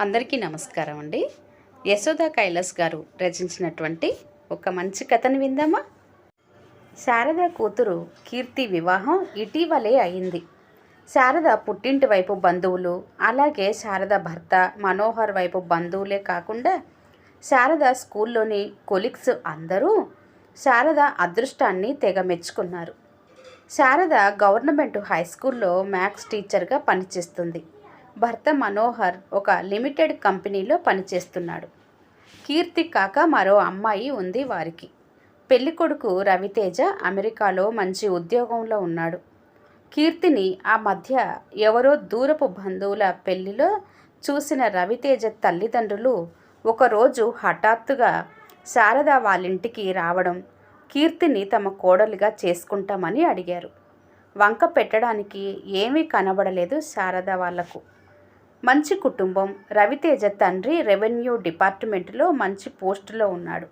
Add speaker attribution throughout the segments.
Speaker 1: అందరికీ నమస్కారం అండి. యశోదా కైలాస్ గారు రచించినటువంటి ఒక మంచి కథను విందామా? శారద కూతురు కీర్తి వివాహం ఇటీవలే అయింది. శారద పుట్టింటి వైపు బంధువులు, అలాగే శారద భర్త మనోహర్ వైపు బంధువులే కాకుండా శారద స్కూల్లోని కొలీగ్స్ అందరూ శారద అదృష్టాన్ని తెగ మెచ్చుకున్నారు. శారద గవర్నమెంట్ హై స్కూల్లో మ్యాథ్స్ టీచర్గా పనిచేస్తుంది. భర్త మనోహర్ ఒక లిమిటెడ్ కంపెనీలో పనిచేస్తున్నాడు. కీర్తి కాక మరో అమ్మాయి ఉంది వారికి. పెళ్ళికొడుకు రవితేజ అమెరికాలో మంచి ఉద్యోగంలో ఉన్నాడు. కీర్తిని ఆ మధ్య ఎవరో దూరపు బంధువుల పెళ్లిలో చూసిన రవితేజ తల్లిదండ్రులు ఒకరోజు హఠాత్తుగా శారద వాళ్ళింటికి రావడం, కీర్తిని తమ కోడలిగా చేసుకుంటామని అడిగారు. వంక పెట్టడానికి ఏమీ కనబడలేదు శారద వాళ్లకు. మంచి కుటుంబం. రవితేజ తండ్రి రెవెన్యూ డిపార్ట్మెంట్లో మంచి పోస్టులో ఉన్నాడు.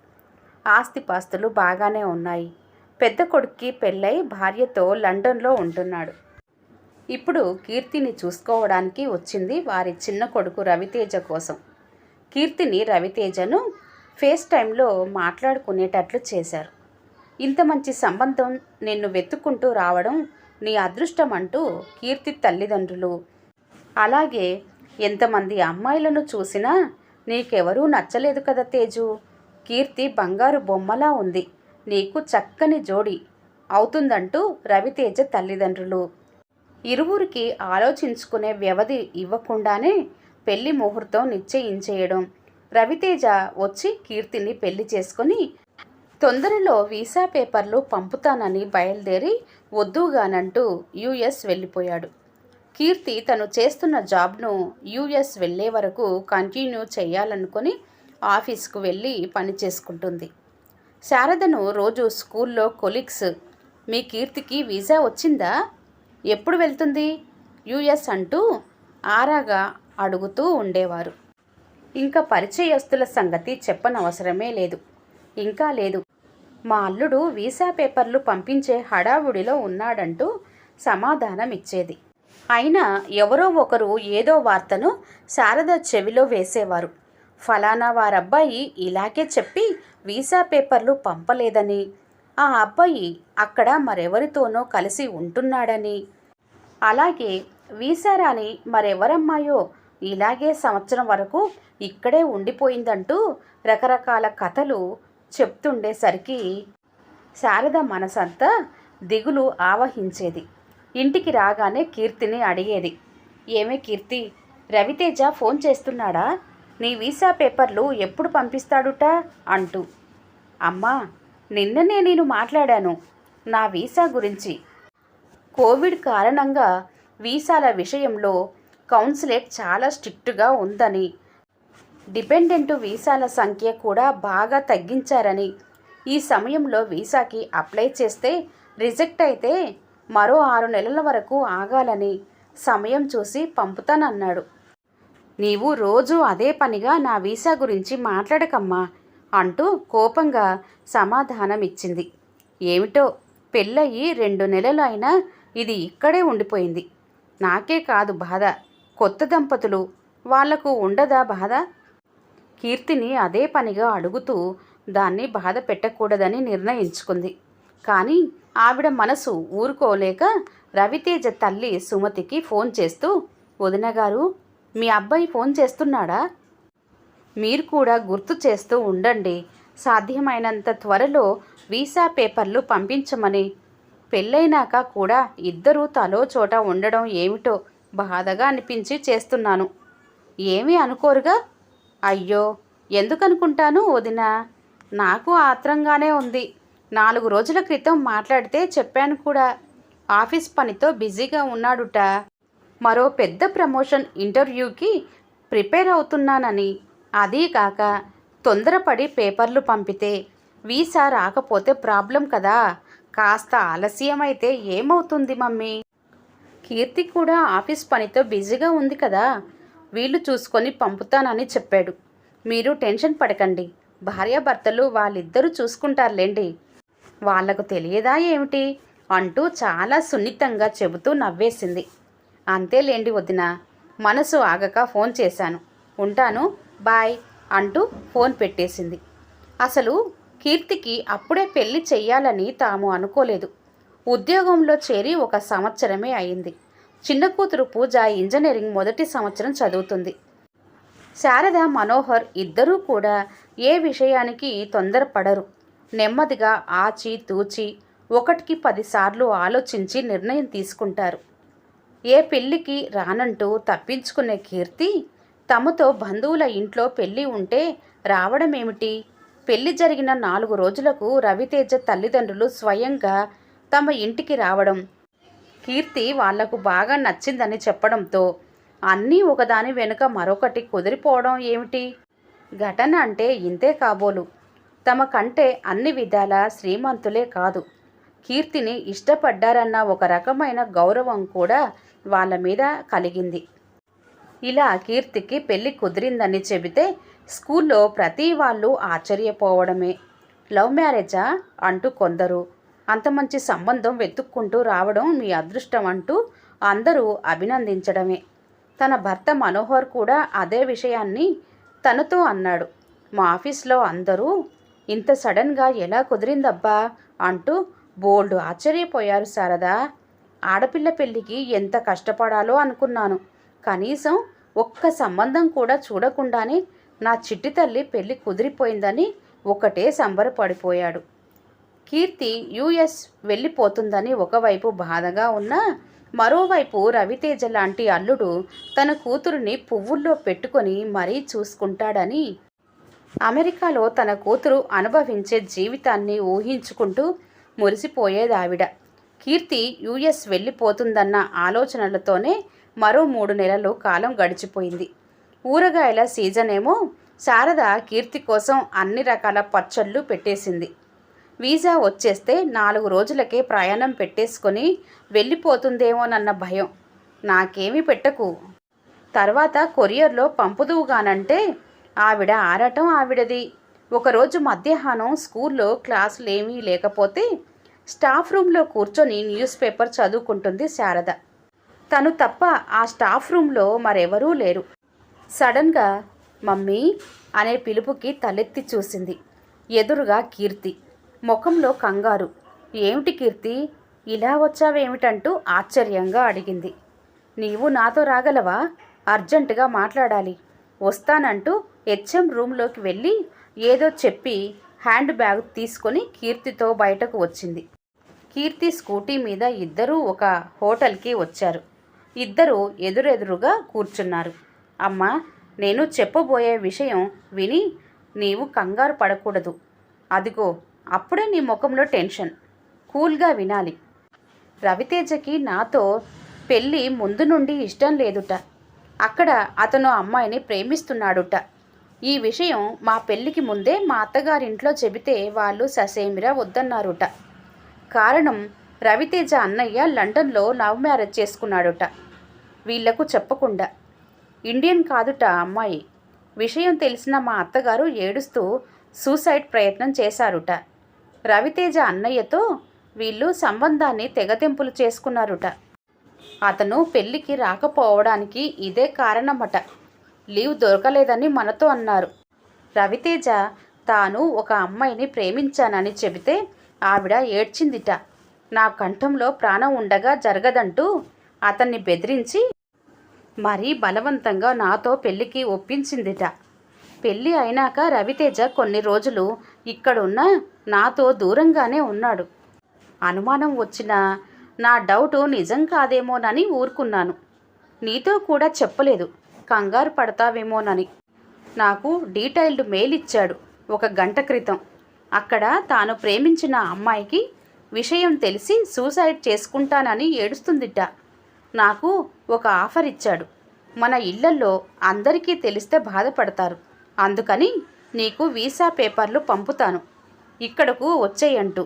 Speaker 1: ఆస్తిపాస్తులు బాగానే ఉన్నాయి. పెద్ద కొడుక్కి పెళ్ళై భార్యతో లండన్లో ఉంటున్నాడు. ఇప్పుడు కీర్తిని చూసుకోవడానికి వచ్చింది వారి చిన్న కొడుకు రవితేజ కోసం. కీర్తిని రవితేజను ఫేస్ టైంలో మాట్లాడుకునేటట్లు చేశారు. ఇంత మంచి సంబంధం నిన్ను వెతుక్కుంటూ రావడం నీ అదృష్టం అంటూ కీర్తి తల్లిదండ్రులు, అలాగే ఎంతమంది అమ్మాయిలను చూసినా నీకెవరూ నచ్చలేదు కదా తేజు, కీర్తి బంగారు బొమ్మలా ఉంది, నీకు చక్కని జోడి అవుతుందంటూ రవితేజ తల్లిదండ్రులు. ఇరువురికి ఆలోచించుకునే వ్యవధి ఇవ్వకుండానే పెళ్లి ముహూర్తం నిశ్చయించేయడం. రవితేజ వచ్చి కీర్తిని పెళ్లి చేసుకొని తొందరలో వీసా పేపర్లు పంపుతానని బయలుదేరి వద్దుగానంటూ యుఎస్ వెళ్ళిపోయాడు. కీర్తి తను చేస్తున్న జాబ్ను యుఎస్ వెళ్ళే వరకు కంటిన్యూ చేయాలనుకొని ఆఫీస్కు వెళ్ళి పని చేసుకుంటుంది. శారదను రోజు స్కూల్లో కొలీగ్స్, మీ కీర్తికి వీసా వచ్చిందా, ఎప్పుడు వెళ్తుంది యుఎస్ అంటూ ఆరాగా అడుగుతూ ఉండేవారు. ఇంకా పరిచయస్తుల సంగతి చెప్పనవసరమే లేదు. ఇంకా లేదు, మా అల్లుడు వీసా పేపర్లు పంపించే హడావుడిలో ఉన్నాడంటూ సమాధానం ఇచ్చేది. అయినా ఎవరో ఒకరు ఏదో వార్తను శారద చెవిలో వేసేవారు. ఫలానా వారబ్బాయి ఇలాగే చెప్పి వీసా పేపర్లు పంపలేదని, ఆ అబ్బాయి అక్కడ మరెవరితోనో కలిసి ఉంటున్నాడని, అలాగే వీసా రాని మరెవరమ్మాయో ఇలాగే సంవత్సరం వరకు ఇక్కడే ఉండిపోయిందంటూ రకరకాల కథలు చెప్తుండేసరికి శారద మనసంతా దిగులు ఆవహించేది. ఇంటికి రాగానే కీర్తిని అడిగేది, ఏమే కీర్తి, రవితేజ ఫోన్ చేస్తున్నాడా, నీ వీసా పేపర్లు ఎప్పుడు పంపిస్తాడుట అంటూ. అమ్మా, నిన్ననే నేను మాట్లాడాను నా వీసా గురించి. కోవిడ్ కారణంగా వీసాల విషయంలో కౌన్సిలేట్ చాలా స్ట్రిక్ట్గా ఉందని, డిపెండెంట్ వీసాల సంఖ్య కూడా బాగా తగ్గించారని, ఈ సమయంలో వీసాకి అప్లై చేస్తే రిజెక్ట్ అయితే మరో 6 నెలల వరకు ఆగాలని సమయం చూసి పంపుతానన్నాడు. నీవు రోజు అదే పనిగా నా వీసా గురించి మాట్లాడకమ్మా అంటూ కోపంగా సమాధానం ఇచ్చింది. ఏమిటో పెళ్ళయి 2 నెలలు అయినా ఇది ఇక్కడే ఉండిపోయింది. నాకే కాదు బాధ, కొత్త దంపతులు వాళ్లకు ఉండదా బాధ? కీర్తిని అదే పనిగా అడుగుతూ దాన్ని బాధ పెట్టకూడదని నిర్ణయించుకుంది. కానీ ఆవిడ మనసు ఊరుకోలేక రవితేజ తల్లి సుమతికి ఫోన్ చేస్తూ, వదినగారు, మీ అబ్బాయి ఫోన్ చేస్తున్నాడా, మీరు కూడా గుర్తు చేస్తూ ఉండండి, సాధ్యమైనంత త్వరలో వీసా పేపర్లు పంపించమని. పెళ్ళైనాక కూడా ఇద్దరూ తలో చోట ఉండడం ఏమిటో బాధగా అనిపించి చేస్తున్నాను. ఏమీ అనుకోరుగా? అయ్యో, ఎందుకనుకుంటాను వదినా, నాకు ఆత్రంగానే ఉంది. 4 రోజుల క్రితం మాట్లాడితే చెప్పాను కూడా, ఆఫీస్ పనితో బిజీగా ఉన్నాడుట, మరో పెద్ద ప్రమోషన్ ఇంటర్వ్యూకి ప్రిపేర్ అవుతున్నానని, అదీ కాక తొందరపడి పేపర్లు పంపితే వీసా రాకపోతే ప్రాబ్లం కదా, కాస్త ఆలస్యమైతే ఏమవుతుంది మమ్మీ? కీర్తి కూడా ఆఫీస్ పనితో బిజీగా ఉంది కదా, వీళ్ళు చూసుకొని పంపుతానని చెప్పాడు. మీరు టెన్షన్ పడకండి, భార్యాభర్తలు వాళ్ళిద్దరూ చూసుకుంటారులేండి, వాళ్లకు తెలియదా ఏమిటి అంటూ చాలా సున్నితంగా చెబుతూ నవ్వేసింది. అంతేలేండి వదిన, మనసు ఆగక ఫోన్ చేశాను, ఉంటాను, బాయ్ అంటూ ఫోన్ పెట్టేసింది. అసలు కీర్తికి అప్పుడే పెళ్లి చెయ్యాలని తాము అనుకోలేదు. ఉద్యోగంలో చేరి 1 సంవత్సరమే అయింది. చిన్న కూతురు పూజ ఇంజనీరింగ్ మొదటి సంవత్సరం చదువుతుంది. శారద, మనోహర్ ఇద్దరూ కూడా ఏ విషయానికి తొందరపడరు. నెమ్మదిగా ఆచి తూచి 1కి 10 సార్లు ఆలోచించి నిర్ణయం తీసుకుంటారు. ఏ పెళ్ళికి రానంటూ తప్పించుకునే కీర్తి తమతో బంధువుల ఇంట్లో పెళ్ళి ఉంటే రావడమేమిటి? పెళ్లి జరిగిన 4 రోజులకు రవితేజ తల్లిదండ్రులు స్వయంగా తమ ఇంటికి రావడం, కీర్తి వాళ్లకు బాగా నచ్చిందని చెప్పడంతో అన్నీ ఒకదాని వెనుక మరొకటి కుదిరిపోవడం ఏమిటి? ఘటన అంటే ఇంతే కాబోలు. తమ కంటే అన్ని విధాల శ్రీమంతులే కాదు, కీర్తిని ఇష్టపడ్డారన్న ఒక రకమైన గౌరవం కూడా వాళ్ళ మీద కలిగింది. ఇలా కీర్తికి పెళ్లి కుదిరిందని చెబితే స్కూల్లో ప్రతి వాళ్ళు ఆశ్చర్యపోవడమే. లవ్ మ్యారేజా అంటూ కొందరు, అంత మంచి సంబంధం వెతుక్కుంటూ రావడం మీ అదృష్టం అంటూ అందరూ అభినందించడమే. తన భర్త మనోహర్ కూడా అదే విషయాన్ని తనతో అన్నాడు. మా ఆఫీస్లో అందరూ ఇంత సడన్గా ఎలా కుదిరిందబ్బా అంటూ బోల్డ్ ఆశ్చర్యపోయారు. శారదా, ఆడపిల్ల పెళ్ళికి ఎంత కష్టపడాలో అనుకున్నాను. కనీసం ఒక్క సంబంధం కూడా చూడకుండానే నా చిట్టి తల్లి పెళ్ళి కుదిరిపోయిందని ఒకటే సంబరపడిపోయాడు. కీర్తి యుఎస్ వెళ్ళిపోతుందని ఒకవైపు బాధగా ఉన్నా, మరోవైపు రవితేజ లాంటి అల్లుడు తన కూతురుని పువ్వుల్లో పెట్టుకొని మరీ చూసుకుంటాడని, అమెరికాలో తన కూతురు అనుభవించే జీవితాన్ని ఊహించుకుంటూ మురిసిపోయేదావిడ. కీర్తి యుఎస్ వెళ్ళిపోతుందన్న ఆలోచనలతోనే మరో 3 నెలలు కాలం గడిచిపోయింది. ఊరగాయల సీజన్ ఏమో. శారద కీర్తి కోసం అన్ని రకాల పచ్చళ్ళు పెట్టేసింది. వీసా వచ్చేస్తే 4 రోజులకే ప్రయాణం పెట్టేసుకొని వెళ్ళిపోతుందేమోనన్న భయం. నాకేమీ పెట్టకు, తర్వాత కొరియర్లో పంపుదువుగానంటే ఆవిడ ఆరాటం ఆవిడది. ఒకరోజు మధ్యాహ్నం స్కూల్లో క్లాసులేమీ లేకపోతే స్టాఫ్ రూమ్లో కూర్చొని న్యూస్ పేపర్ చదువుకుంటుంది శారద. తను తప్ప ఆ స్టాఫ్ రూమ్లో మరెవరూ లేరు. సడన్గా మమ్మీ అనే పిలుపుకి తలెత్తి చూసింది. ఎదురుగా కీర్తి, ముఖంలో కంగారు. ఏమిటి కీర్తి, ఇలా వచ్చావేమిటంటూ ఆశ్చర్యంగా అడిగింది. నీవు నాతో రాగలవా? అర్జెంటుగా మాట్లాడాలి. వస్తానంటూ హెచ్ఎం రూమ్లోకి వెళ్ళి ఏదో చెప్పి హ్యాండ్ బ్యాగ్ తీసుకొని కీర్తితో బయటకు వచ్చింది. కీర్తి స్కూటీ మీద ఇద్దరూ ఒక హోటల్కి వచ్చారు. ఇద్దరూ ఎదురెదురుగా కూర్చున్నారు. అమ్మా, నేను చెప్పబోయే విషయం విని నీవు కంగారు పడకూడదు. అదిగో అప్పుడే నీ ముఖంలో టెన్షన్. కూల్గా వినాలి. రవితేజకి నాతో పెళ్ళి ముందు నుండి ఇష్టం లేదుట. అక్కడ అతను అమ్మాయిని ప్రేమిస్తున్నాడుట. ఈ విషయం మా పెళ్ళికి ముందే మా అత్తగారింట్లో చెబితే వాళ్ళు ససేమిరా వద్దన్నారుట. కారణం రవితేజ అన్నయ్య లండన్లో లవ్ మ్యారేజ్ చేసుకున్నాడుట. వీళ్లకు చెప్పకుండా. ఇండియన్ కాదుట అమ్మాయి. విషయం తెలిసిన మా అత్తగారు ఏడుస్తూ సూసైడ్ ప్రయత్నం చేశారుట. రవితేజ అన్నయ్యతో వీళ్ళు సంబంధాన్ని తెగతెంపులు చేసుకున్నారుట. అతను పెళ్ళికి రాకపోవడానికి ఇదే కారణమట. లీవ్ దొరకలేదని మనతో అన్నారు. రవితేజ తాను ఒక అమ్మాయిని ప్రేమించానని చెబితే ఆవిడ ఏడ్చిందిట. నా కంఠంలో ప్రాణం ఉండగా జరగదంటూ అతన్ని బెదిరించి మరీ బలవంతంగా నాతో పెళ్ళికి ఒప్పించిందిట. పెళ్ళి అయినాక రవితేజ కొన్ని రోజులు ఇక్కడున్న నాతో దూరంగానే ఉన్నాడు. అనుమానం వచ్చినా నా డౌటు నిజం కాదేమోనని ఊరుకున్నాను. నీతో కూడా చెప్పలేదు, కంగారు పడతావేమోనని. నాకు డీటెయిల్డ్ మెయిల్ ఇచ్చాడు 1 గంట క్రితం. అక్కడ తాను ప్రేమించిన అమ్మాయికి విషయం తెలిసి సూసైడ్ చేసుకుంటానని ఏడుస్తుందిట. నాకు ఒక ఆఫర్ ఇచ్చాడు. మన ఇళ్లల్లో అందరికీ తెలిస్తే బాధపడతారు. అందుకని నీకు వీసా పేపర్లు పంపుతాను, ఇక్కడకు వచ్చేయంటూ.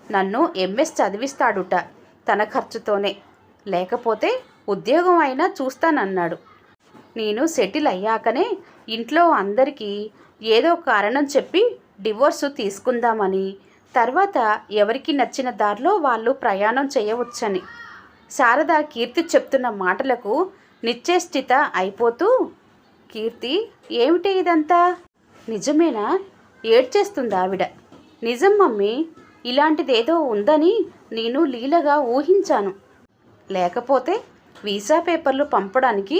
Speaker 1: నన్ను ఎంఎస్ చదివిస్తాడుట తన ఖర్చుతోనే. లేకపోతే ఉద్యోగం అయినా చూస్తానన్నాడు. నేను సెటిల్ అయ్యాకనే ఇంట్లో అందరికీ ఏదో కారణం చెప్పి డివోర్సు తీసుకుందామని, తర్వాత ఎవరికి నచ్చిన దారిలో వాళ్ళు ప్రయాణం చేయవచ్చని. శారద కీర్తి చెప్తున్న మాటలకు నిశ్చేష్టిత అయిపోతూ, కీర్తి, ఏమిటి ఇదంతా? నిజమేనా? ఏడ్చేస్తుంది ఆవిడ. నిజం మమ్మీ, ఇలాంటిదేదో ఉందని నేను లీలగా ఊహించాను. లేకపోతే వీసా పేపర్లు పంపడానికి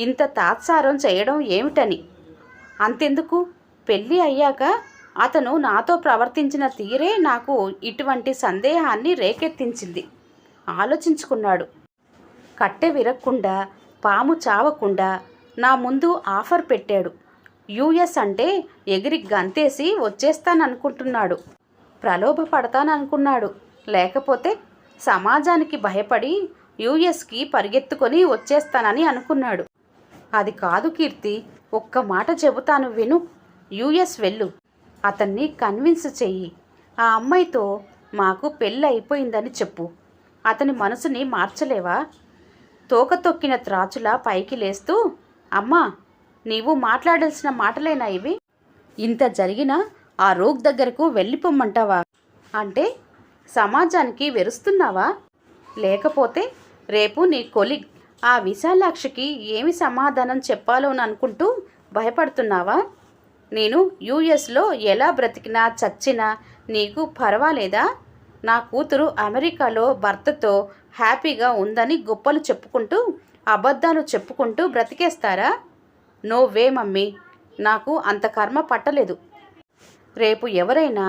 Speaker 1: ఇంత తాత్సారం చేయడం ఏమిటని. అంతెందుకు, పెళ్ళి అయ్యాక అతను నాతో ప్రవర్తించిన తీరే నాకు ఇటువంటి సందేహాన్ని రేకెత్తించింది. ఆలోచించుకున్నాడు. కట్టె విరక్కుండా, పాము చావకుండా నా ముందు ఆఫర్ పెట్టాడు. యుఎస్ అంటే ఎగిరి గంతేసి వచ్చేస్తాననుకుంటున్నాడు. ప్రలోభపడతాననుకున్నాడు. లేకపోతే సమాజానికి భయపడి యుఎస్కి పరిగెత్తుకొని వచ్చేస్తానని అనుకున్నాడు. అది కాదు కీర్తి, ఒక్క మాట చెబుతాను విను. యుఎస్ వెళ్ళు, అతన్ని కన్విన్స్ చెయ్యి. ఆ అమ్మాయితో మాకు పెళ్ళి అయిపోయిందని చెప్పు. అతని మనసుని మార్చలేవా? తోక తొక్కిన త్రాచులా పైకి లేస్తూ, అమ్మా, నీవు మాట్లాడాల్సిన మాటలేనా ఇవి? ఇంత జరిగినా ఆ రోగ్ దగ్గరకు వెళ్ళిపోమ్మంటావా? అంటే సమాజానికి వెరుస్తున్నావా? లేకపోతే రేపు నీ కొలిగ్ ఆ విశాలాక్షికి ఏమి సమాధానం చెప్పాలోననుకుంటూ భయపడుతున్నావా? నేను యుఎస్లో ఎలా బ్రతికినా చచ్చినా నీకు పర్వాలేదా? నా కూతురు అమెరికాలో భర్తతో హ్యాపీగా ఉందని గొప్పలు చెప్పుకుంటూ అబద్ధాలు చెప్పుకుంటూ బ్రతికేస్తారా? నో వే మమ్మీ, నాకు అంత కర్మ పట్టలేదు. రేపు ఎవరైనా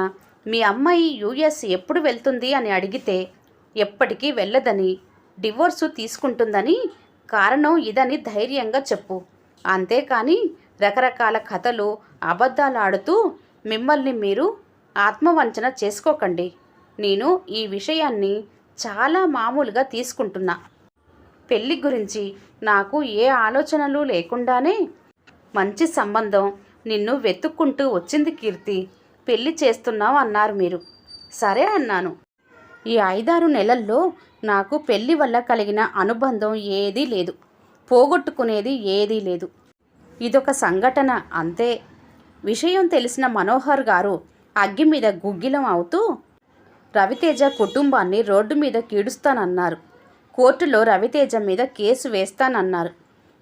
Speaker 1: మీ అమ్మాయి యుఎస్ ఎప్పుడు వెళ్తుంది అని అడిగితే ఎప్పటికీ వెళ్ళదని, డివోర్సు తీసుకుంటుందని, కారణం ఇదని ధైర్యంగా చెప్పు. అంతేకాని రకరకాల కథలు అబద్ధాలు ఆడుతూ మిమ్మల్ని మీరు ఆత్మవంచన చేసుకోకండి. నేను ఈ విషయాన్ని చాలా మామూలుగా తీసుకుంటున్నా. పెళ్ళి గురించి నాకు ఏ ఆలోచనలు లేకుండానే మంచి సంబంధం నిన్ను వెతుక్కుంటూ వచ్చింది కీర్తి. పెళ్ళి చేస్తున్నావు అన్నారు మీరు. సరే అన్నాను. ఈ 5-6 నెలల్లో నాకు పెళ్ళి వల్ల కలిగిన అనుబంధం ఏదీ లేదు, పోగొట్టుకునేది ఏదీ లేదు. ఇదొక సంఘటన అంతే. విషయం తెలిసిన మనోహర్ గారు అగ్గి మీద గుగ్గిలం అవుతూ రవితేజ కుటుంబాన్ని రోడ్డు మీద కీడుస్తానన్నారు. కోర్టులో రవితేజ మీద కేసు వేస్తానన్నారు.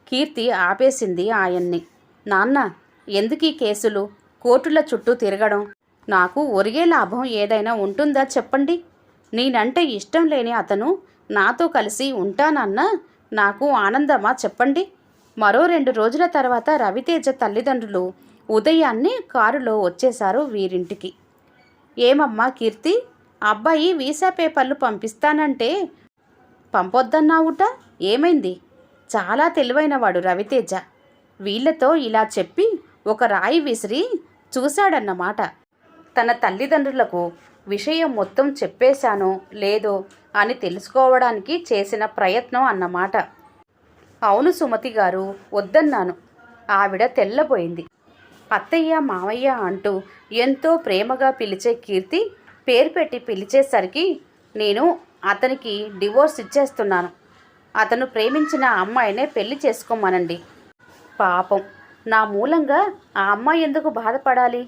Speaker 1: కీర్తి ఆపేసింది ఆయన్ని. నాన్న, ఎందుకీ కేసులు, కోర్టుల చుట్టూ తిరగడం? నాకు ఒరిగే లాభం ఏదైనా ఉంటుందా చెప్పండి? నేనంటే ఇష్టం లేని అతను నాతో కలిసి ఉంటానన్నా నాకు ఆనందమా చెప్పండి? మరో 2 రోజుల తర్వాత రవితేజ తల్లిదండ్రులు ఉదయాన్నే కారులో వచ్చేశారు వీరింటికి. ఏమమ్మా కీర్తి, అబ్బాయి వీసా పేపర్లు పంపిస్తానంటే పంపొద్దన్నావుట, ఏమైంది? చాలా తెలివైనవాడు రవితేజ. వీళ్లతో ఇలా చెప్పి ఒక రాయి విసిరి చూశాడన్నమాట. తన తల్లిదండ్రులకు విషయం మొత్తం చెప్పేశానో లేదో అని తెలుసుకోవడానికి చేసిన ప్రయత్నం అన్నమాట. అవును సుమతి గారు, వద్దన్నాను. ఆవిడ తెల్లబోయింది. అత్తయ్య, మావయ్య అంటూ ఎంతో ప్రేమగా పిలిచే కీర్తి పేరు పెట్టి పిలిచేసరికి నేను అతనికి డివోర్స్ ఇచ్చేస్తున్నాను. అతను ప్రేమించిన అమ్మాయినే పెళ్లి చేసుకోమనండి. పాపం, నా మూలంగా ఆ అమ్మాయి ఎందుకు బాధపడాలి?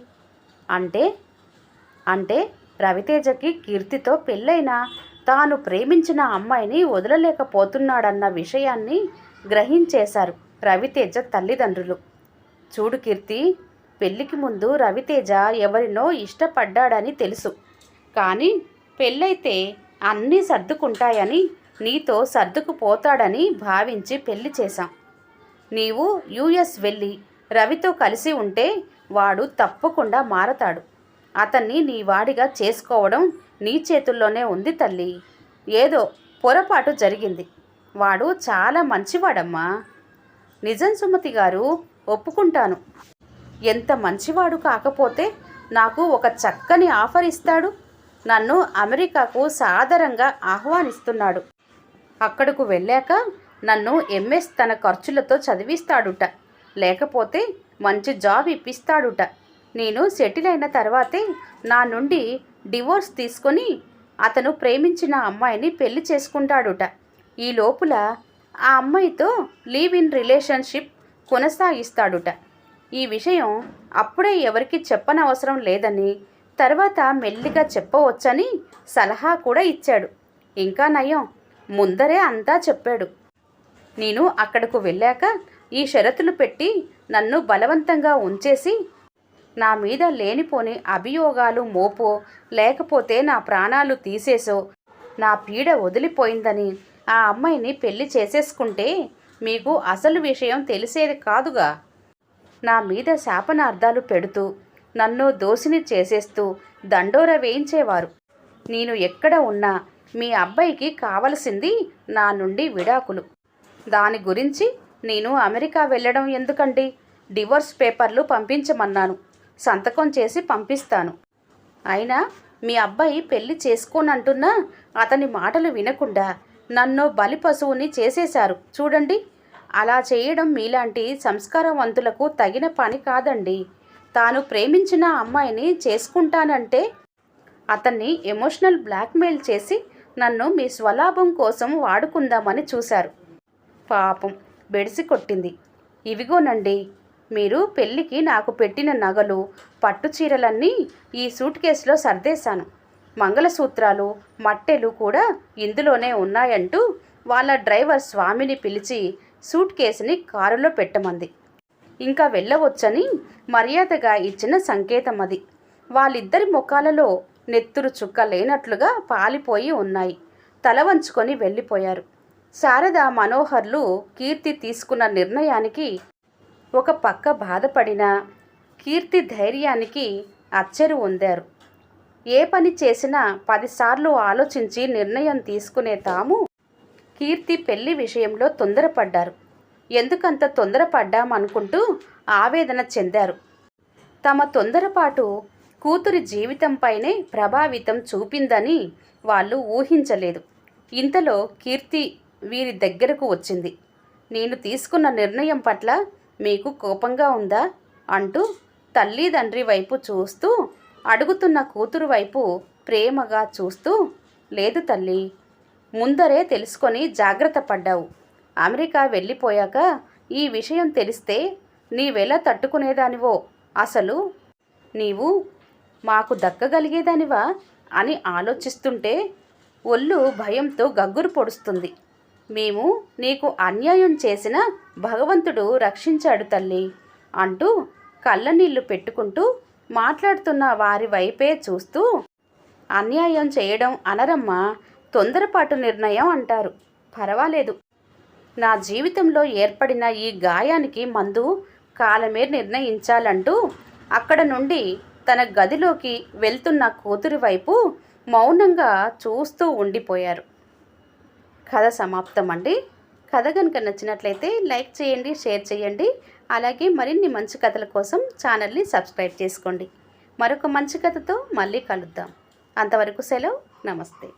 Speaker 1: అంటే రవితేజకి కీర్తితో పెళ్ళైనా తాను ప్రేమించిన అమ్మాయిని వదలలేకపోతున్నాడన్న విషయాన్ని గ్రహించేశారు రవితేజ తల్లిదండ్రులు. చూడు కీర్తి, పెళ్ళికి ముందు రవితేజ ఎవరినో ఇష్టపడ్డాడని తెలుసు. కానీ పెళ్ళైతే అన్నీ సర్దుకుంటాయని, నీతో సర్దుకుపోతాడని భావించి పెళ్లి చేశాం. నీవు యుఎస్ వెళ్ళి రవితో కలిసి ఉంటే వాడు తప్పకుండా మారతాడు. అతన్ని నీ వాడిగా చేసుకోవడం నీ చేతుల్లోనే ఉంది తల్లి. ఏదో పొరపాటు జరిగింది. వాడు చాలా మంచివాడమ్మా. నిజం సుమతి గారు, ఒప్పుకుంటాను. ఎంత మంచివాడు కాకపోతే నాకు ఒక చక్కని ఆఫర్ ఇస్తాడు. నన్ను అమెరికాకు సాదరంగా ఆహ్వానిస్తున్నాడు. అక్కడకు వెళ్ళాక నన్ను ఎంఎస్ తన ఖర్చులతో చదివిస్తాడుట. లేకపోతే మంచి జాబ్ ఇప్పిస్తాడుట. నేను సెటిల్ అయిన తర్వాతే నా నుండి డివోర్స్ తీసుకొని అతను ప్రేమించిన అమ్మాయిని పెళ్లి చేసుకుంటాడుట. ఈ లోపల ఆ అమ్మాయితో లివ్ ఇన్ రిలేషన్షిప్ కొనసాగిస్తాడుట. ఈ విషయం అప్పుడే ఎవరికి చెప్పనవసరం లేదని, తర్వాత మెల్లిగా చెప్పవచ్చని సలహా కూడా ఇచ్చాడు. ఇంకా నయం, ముందరే అంతా చెప్పాడు. నేను అక్కడకు వెళ్ళాక ఈ షరతులు పెట్టి నన్ను బలవంతంగా ఉంచేసి నా మీద లేనిపోని అభియోగాలు మోపో, లేకపోతే నా ప్రాణాలు తీసేసో నా పీడ వదిలిపోయిందని ఆ అమ్మాయిని పెళ్లి చేసేసుకుంటే మీకు అసలు విషయం తెలిసేది కాదుగా. నా మీద శాపనార్థాలు పెడుతూ నన్ను దోషిని చేసేస్తూ దండోర వేయించేవారు. నేను ఎక్కడ ఉన్నా మీ అబ్బాయికి కావలసింది నా నుండి విడాకులు. దాని గురించి నేను అమెరికా వెళ్ళడం ఎందుకండి? డివోర్స్ పేపర్లు పంపించమన్నాను, సంతకం చేసి పంపిస్తాను. అయినా మీ అబ్బాయి పెళ్లి చేసుకోనంటున్నా అతని మాటలు వినకుండా నన్ను బలిపశువుని చేసేశారు చూడండి. అలా చేయడం మీలాంటి సంస్కారవంతులకు తగిన పని కాదండి. తాను ప్రేమించిన అమ్మాయిని చేసుకుంటానంటే అతన్ని ఎమోషనల్ బ్లాక్మెయిల్ చేసి నన్ను మీ స్వలాభం కోసం వాడుకుందామని చూశారు. పాపం బెడిసి కొట్టింది. ఇవిగోనండి, మీరు పెళ్ళికి నాకు పెట్టిన నగలు, పట్టు చీరలన్నీ ఈ సూట్ కేసులో సర్దేశాను. మంగళసూత్రాలు, మట్టెలు కూడా ఇందులోనే ఉన్నాయంటూ వాళ్ళ డ్రైవర్ స్వామిని పిలిచి సూట్ కేసుని కారులో పెట్టమంది. ఇంకా వెళ్ళవచ్చని మర్యాదగా ఇచ్చిన సంకేతం అది. వాళ్ళిద్దరి ముఖాలలో నెత్తురు చుక్క లేనట్లుగా పాలిపోయి ఉన్నాయి. తల వంచుకొని వెళ్ళిపోయారు. శారద, మనోహర్లు కీర్తి తీసుకున్న నిర్ణయానికి ఒక పక్క బాధపడినా కీర్తి ధైర్యానికి అచ్చెరు పొందారు. ఏ పని చేసినా 10 సార్లు ఆలోచించి నిర్ణయం తీసుకునే తాము కీర్తి పెళ్లి విషయంలో తొందరపడ్డారు. ఎందుకంత తొందరపడ్డామనుకుంటూ ఆవేదన చెందారు. తమ తొందరపాటు కూతురి జీవితంపైనే ప్రభావితం చూపిందని వాళ్ళు ఊహించలేదు. ఇంతలో కీర్తి వీరి దగ్గరకు వచ్చింది. నేను తీసుకున్న నిర్ణయం పట్ల మీకు కోపంగా ఉందా అంటూ తల్లిదండ్రి వైపు చూస్తూ అడుగుతున్న కూతురు వైపు ప్రేమగా చూస్తూ, లేదు తల్లి, ముందరే తెలుసుకొని జాగ్రత్త పడ్డావు. అమెరికా వెళ్ళిపోయాక ఈ విషయం తెలిస్తే నీవెలా తట్టుకునేదానివో, అసలు నీవు మాకు దక్కగలిగేదానివా అని ఆలోచిస్తుంటే ఒళ్ళు భయంతో గగ్గురు పొడుస్తుంది. మేము నీకు అన్యాయం చేసిన భగవంతుడు రక్షించాడు తల్లి అంటూ కళ్ళనీళ్లు పెట్టుకుంటూ మాట్లాడుతున్న వారి వైపే చూస్తూ, అన్యాయం చేయడం అనరమ్మా, తొందరపాటు నిర్ణయం అంటారు. పర్వాలేదు, నా జీవితంలో ఏర్పడిన ఈ గాయానికి మందు కాలమే నిర్ణయించాలంటూ అక్కడ నుండి తన గదిలోకి వెళ్తున్న కూతురి వైపు మౌనంగా చూస్తూ ఉండిపోయారు. కథ సమాప్తం అండి. కథ కనుక నచ్చినట్లయితే లైక్ చేయండి, షేర్ చేయండి. అలాగే మరిన్ని మంచి కథల కోసం ఛానల్ని సబ్స్క్రైబ్ చేసుకోండి. మరొక మంచి కథతో మళ్ళీ కలుద్దాం. అంతవరకు సెలవు. నమస్తే.